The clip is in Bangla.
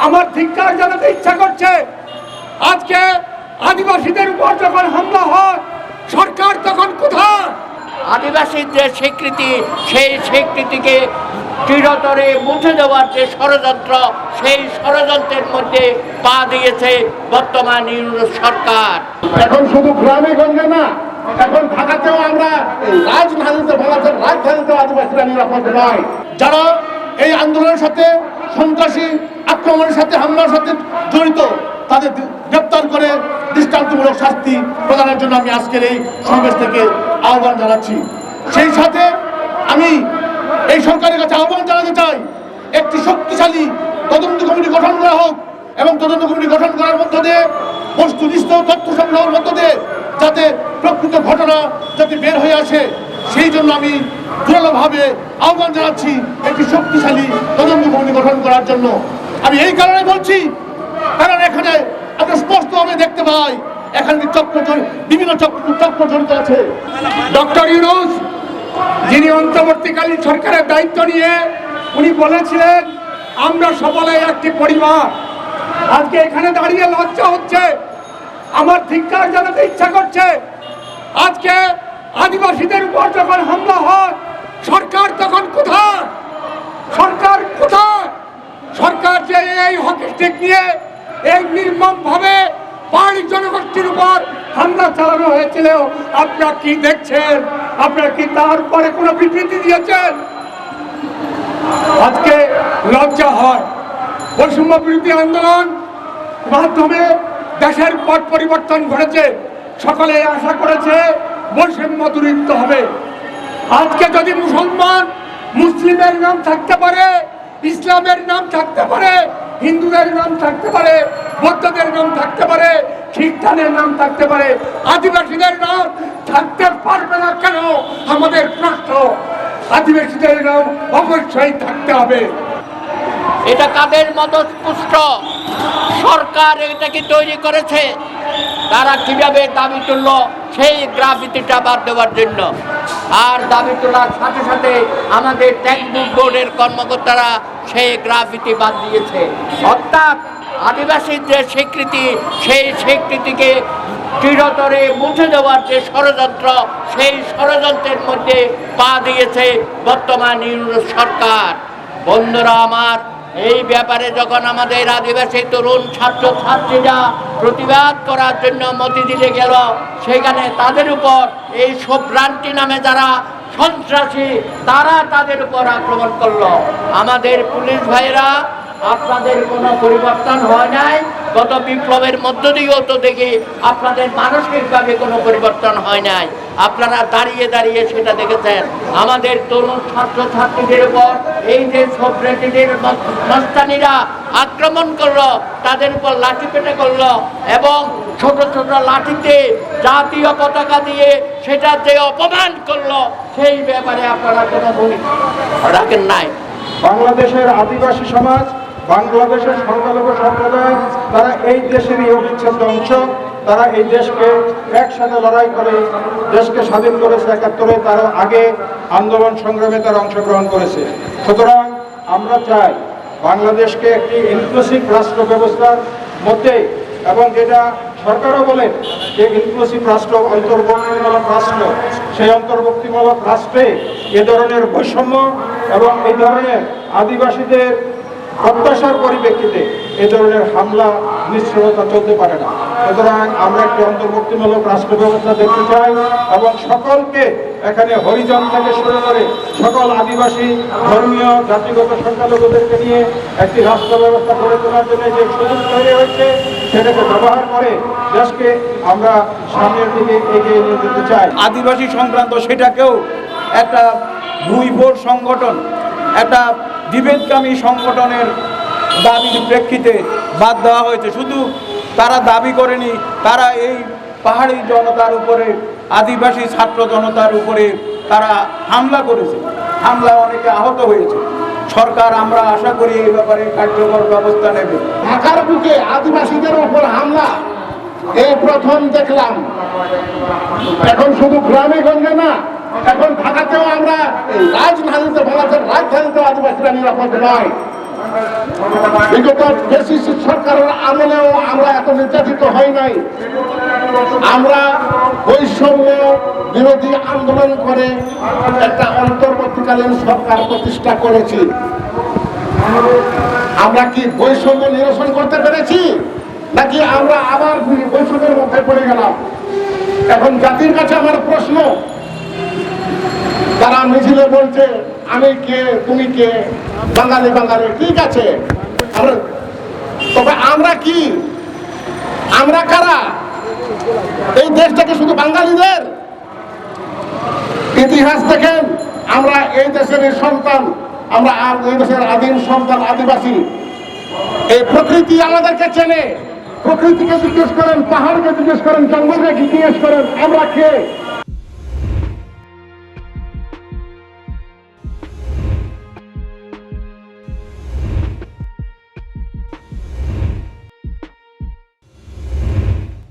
আমার ধিক্কার জানাতে ইচ্ছা করছে। আজকে আদিবাসীদের উপর যখন হামলা হয়, সরকার তখন কোথায়? আদিবাসীদের স্বীকৃতি, সেই স্বীকৃতিকে চিরতরে মুছে দেওয়ার যে ষড়যন্ত্র, সেই ষড়যন্ত্রের মধ্যে পা দিয়েছে বর্তমান ইউনুস সরকার। এখন শুধু গ্রামে গঞ্জে না, এখন ঢাকাতেও আমরা রাজধানীতে ভারতের রাজধানীতেও আদিবাসীরা নিরাপদ নয়। যারা এই আন্দোলনের সাথে, সন্ত্রাসী আক্রমণের সাথে, হামলার সাথে জড়িত, তাদের গ্রেপ্তার করে দৃষ্টান্তমূলক শাস্তি প্রদানের জন্য আমি আজকের এই সমাবেশ থেকে আহ্বান জানাচ্ছি। সেই সাথে আমি এই সরকারের কাছে আহ্বান জানাতে চাই, একটি শক্তিশালী তদন্ত কমিটি গঠন করা হোক এবং তদন্ত কমিটি গঠন করার মধ্য দিয়ে বস্তুনিষ্ঠ তথ্য সংগ্রহের মধ্য দিয়ে যাতে প্রকৃত ঘটনা যাতে বের হয়ে আসে, সেই জন্য আমি দৃঢ়ভাবে আহ্বান জানাচ্ছি একটি শক্তিশালী তদন্ত কমিটি গঠন করার জন্য। আমি এই কারণে বলছি, কারণ এখানে আমরা স্পষ্টভাবে দেখতে পাই এখানে বিভিন্ন চক্র জড়িত আছে। ডক্টর ইউনূস, যিনি অন্তর্বর্তীকালীন সরকারের দায়িত্ব নিয়ে উনি বলেছিলেন আমরা সকলে একটি পরিবার। আজকে এখানে দাঁড়িয়ে লজ্জা হচ্ছে, আমার ধিক্কার জানাতে ইচ্ছা করছে। আজকে আদিবাসীদের উপর যখন হামলা হয়, সরকার তখন কোথায়? সরকার কোথায়? সরকার যে এই হকি স্টিক নিয়ে এই নির্মমভাবে পাহাড়ি জনগোষ্ঠীর উপর হামলা চালানো হয়েছিল, আপনারা কি দেখছেন? আপনারা কি তারপরে কোনো বিবৃতি দিয়েছেন? আজকে লজ্জা হয়। বৈষম্য বিরোধী আন্দোলন মাধ্যমে দেশের পট পরিবর্তন ঘটেছে, সকলে আশা করেছে বৈষম্য দূরীভূত হবে। আজকে যদি মুসলিমের নাম থাকতে পারে, ইসলামের নাম থাকতে পারে, হিন্দুদের নাম থাকতে পারে, বৌদ্ধদের নাম থাকতে পারে, খ্রিস্টানের নাম থাকতে পারে, আদিবাসীদের নাম থাকতে পারবে না কেন? আমাদের প্রশ্ন। আদিবাসীদের নাম অবশ্যই থাকতে হবে। এটা কাদের মতো স্পষ্ট? সরকার এটাকে তৈরি করেছে। তারা কিভাবে দাবি তুলল সেই গ্রাফিতিটা বাদ দেওয়ার জন্য, আর দাবি তোলার সাথে সাথে আমাদের টেক্সটবুক বোর্ডের কর্মকর্তারা সেই গ্রাফিতি বাদ দিয়েছে। অর্থাৎ আদিবাসীদের স্বীকৃতি, সেই স্বীকৃতিকে চিরতরে মুছে দেওয়ার যে ষড়যন্ত্র, সেই ষড়যন্ত্রের মধ্যে পা দিয়েছে বর্তমান ইউনুস সরকার। বন্ধুরা আমার, এই ব্যাপারে যখন আমাদের আদিবাসী তরুণ ছাত্র ছাত্রীরা প্রতিবাদ করার জন্য মতিঝিলে গেল, সেখানে তাদের উপর এই সভ্রান্তি নামে যারা সন্ত্রাসী, তারা তাদের উপর আক্রমণ করলো। আমাদের পুলিশ ভাইরা, আপনাদের কোনো পরিবর্তন হয় নাই। গত বিপ্লবের মধ্য দিয়েও তো দেখি আপনাদের মানসিকভাবে কোনো পরিবর্তন হয় নাই। আপনারা দাঁড়িয়ে দাঁড়িয়ে সেটা দেখেছেন। আমাদের তরুণ ছাত্র ছাত্রীদের উপর এই যে সভ্রান্তিদের মস্তানিরা আক্রমণ করলো, তাদের উপর লাঠি পেটা করলো এবং ছোট ছোট লাঠিতে জাতীয় পতাকা দিয়ে সেটা যে অপমান করলো, সেই ব্যাপারে আপনারা কোনো ভূমিকা রাখেন নাই। বাংলাদেশের আদিবাসী সমাজ, বাংলাদেশের সংখ্যালঘু সম্প্রদায়, তারা এই দেশেরই অবিচ্ছেদ্য অংশ। তারা এই দেশকে একসাথে লড়াই করে দেশকে স্বাধীন করেছে। ৭১-এ তারা আগে আন্দোলন সংগ্রামে তারা অংশগ্রহণ করেছে। সুতরাং আমরা চাই বাংলাদেশকে একটি ইনক্লুসিভ রাষ্ট্র ব্যবস্থার মধ্যে, এবং যেটা সরকারও বলেন যে ইনক্লুসিভ রাষ্ট্র, অন্তর্ভুক্তিমূলক রাষ্ট্র, সেই অন্তর্ভুক্তিমূলক রাষ্ট্রে এ ধরনের বৈষম্য এবং এই ধরনের আদিবাসীদের প্রত্যাশার পরিপ্রেক্ষিতে এ ধরনের হামলা নিশ্চয়তা চলতে পারে না। সুতরাং আমরা একটি অন্তর্ভুক্তিমূলক রাষ্ট্র ব্যবস্থা দেখতে চাই এবং সকলকে এখানে হরিজন থেকে শুরু করে সকল আদিবাসী, ধর্মীয়, জাতিগত সংখ্যালঘুদেরকে নিয়ে একটি রাষ্ট্র ব্যবস্থা গড়ে তোলার জন্য যে সুযোগ তৈরি হয়েছে, সেটাকে ব্যবহার করে দেশকে আমরা সামনের দিকে এগিয়ে নিয়ে যেতে চাই। আদিবাসী সংক্রান্ত সেটাকেও একটা ভুইফোর সংগঠন, একটা বিভেদকামী সংগঠনের দাবির প্রেক্ষিতে বাদ দেওয়া হয়েছে। শুধু তারা দাবি করেনি, তারা এই পাহাড়ি জনতার উপরে, আদিবাসী ছাত্র জনতার উপরে তারা হামলা করেছে। হামলা অনেকে আহত হয়েছে। সরকার, আমরা আশা করি এই ব্যাপারে কার্যকর ব্যবস্থা নেবে। ঢাকার বুকে আদিবাসীদের উপর হামলা এই প্রথম দেখলাম। এখন শুধু গ্রামে গঞ্জে না, এখন ঢাকাতেও আমরা রাজধানীতে ভারতের রাজধানীতেও আদিবাসীরা নিরাপদ নয়। বিগত ফ্যাসিস্ট সরকারের আমলেও আমরা এত নির্যাতিত হই নাই। আমরা বৈষম্য বিরোধী আন্দোলন করে একটা অন্তর্বর্তীকালীন সরকার প্রতিষ্ঠা করেছি। আমরা কি বৈষম্য নিরসন করতে পেরেছি, নাকি আমরা আবার বৈষম্যের মধ্যে পড়ে গেলাম? এখন জাতির কাছে আমার প্রশ্ন, তারা মিছিলে বলছে আমি কে, তুমি কে, বাঙালি বাঙালি, ঠিক আছে, তবে আমরা কি, আমরা কারা? এই দেশটাকে শুধু বাঙালিদের? ইতিহাস দেখেন, আমরা এই দেশের সন্তান, আমরা এই দেশের আদিম সন্তান, আদিবাসী। এই প্রকৃতি আমাদেরকে চেনে। প্রকৃতিকে জিজ্ঞেস করেন, পাহাড়কে জিজ্ঞেস করেন, জঙ্গলকে জিজ্ঞেস করেন আমরা কে।